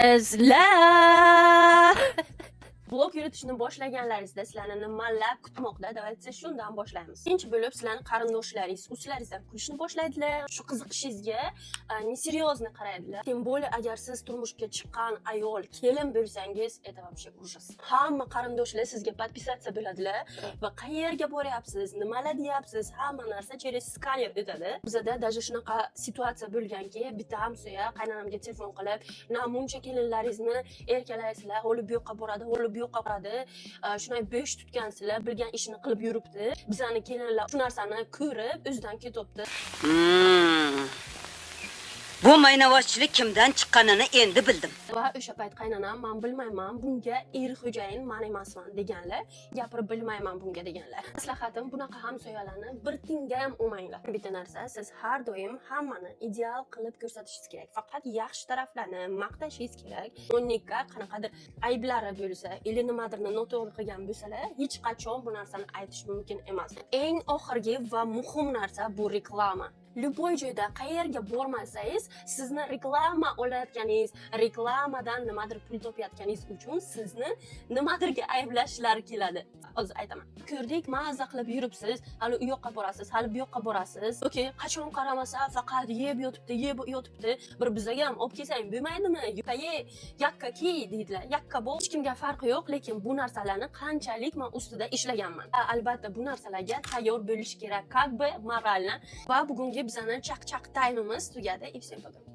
Sizlar blog yuritishni boshlaganlaringizda sizlarni nimalar kutmoqda? Давайте shundan boshlaymiz. Birinchi bo'lib sizlarning qarindoshlaringiz, o'zlaringizdan kulishni boshlaydilar. Shu qiziqishingizga неserьезно qaraydilar. Тем более agar siz turmushga chiqqan ayol, kelin bo'lsangiz, это вообще ужас. Hamma qarindoshlar sizga подписаться bo'ladilar va qayerga boryapsiz, nimalar deyapsiz, hamma narsa через skaner o'tadi. Bizda даже shunaqa situatsiya bo'lganki, bitta hamsoya qaynonamga telefon qilib, "Namuncha kelinlaringizni erkalaysizlar, o'lib bu yoqqa boradi, o'lib bu yoqqa boradi, shunday bo'sh tutgansizlar, bilgan ishini qilib yuribdi. Bizani kelinlar shu narsani ko'rib, o'zidan ketibdi." Bu maynavozchilik kimdan chiqqanini endi bildim. Va o'sha payt qaynonam "Men bilmayman, bunga er xo'jayin men emasman" deganlar, gapirib bilmayman bunga deganlar. Maslahatim bunaqa hamsoyalarni bir tinga ham olmanglar. Bitta narsa, siz har doim hammani ideal qilib ko'rsatishingiz kerak. Faqat yaxshi taraflarni maqtashingiz kerak. Unika qanaqadir ayblari bo'lsa, ili nimadirni noto'g'ri qilgan bo'lsalar, hech qachon bu narsani aytish mumkin emas. Eng oxirgi va muhim narsa bu reklama. Любой joyda qayerga bormasangiz, sizni reklama olayotganingiz, reklamadan nimadir pul topayotganingiz uchun sizni nimadirga ayblashlari keladi. Hozir aytaman. Ko'rdik, mazza qilib yuribsiz, hali u yoqqa borasiz, hali bu yoqqa borasiz. Okey, qachon qaramasa faqat yeb yotibdi. Bir bizga ham olib kelsang bo'lmaydimi? Yupaye, yakka ki deydilar. Yakka bo'l. Hech kimga farqi yo'q, lekin bu narsalarni qanchalik men ustida ishlaganman. Albatta bu narsalarga tayyor bo'lish kerak, как бы moralni. Va bugungi bizning chaq-chaq taymimiz tugadi. И всем пока.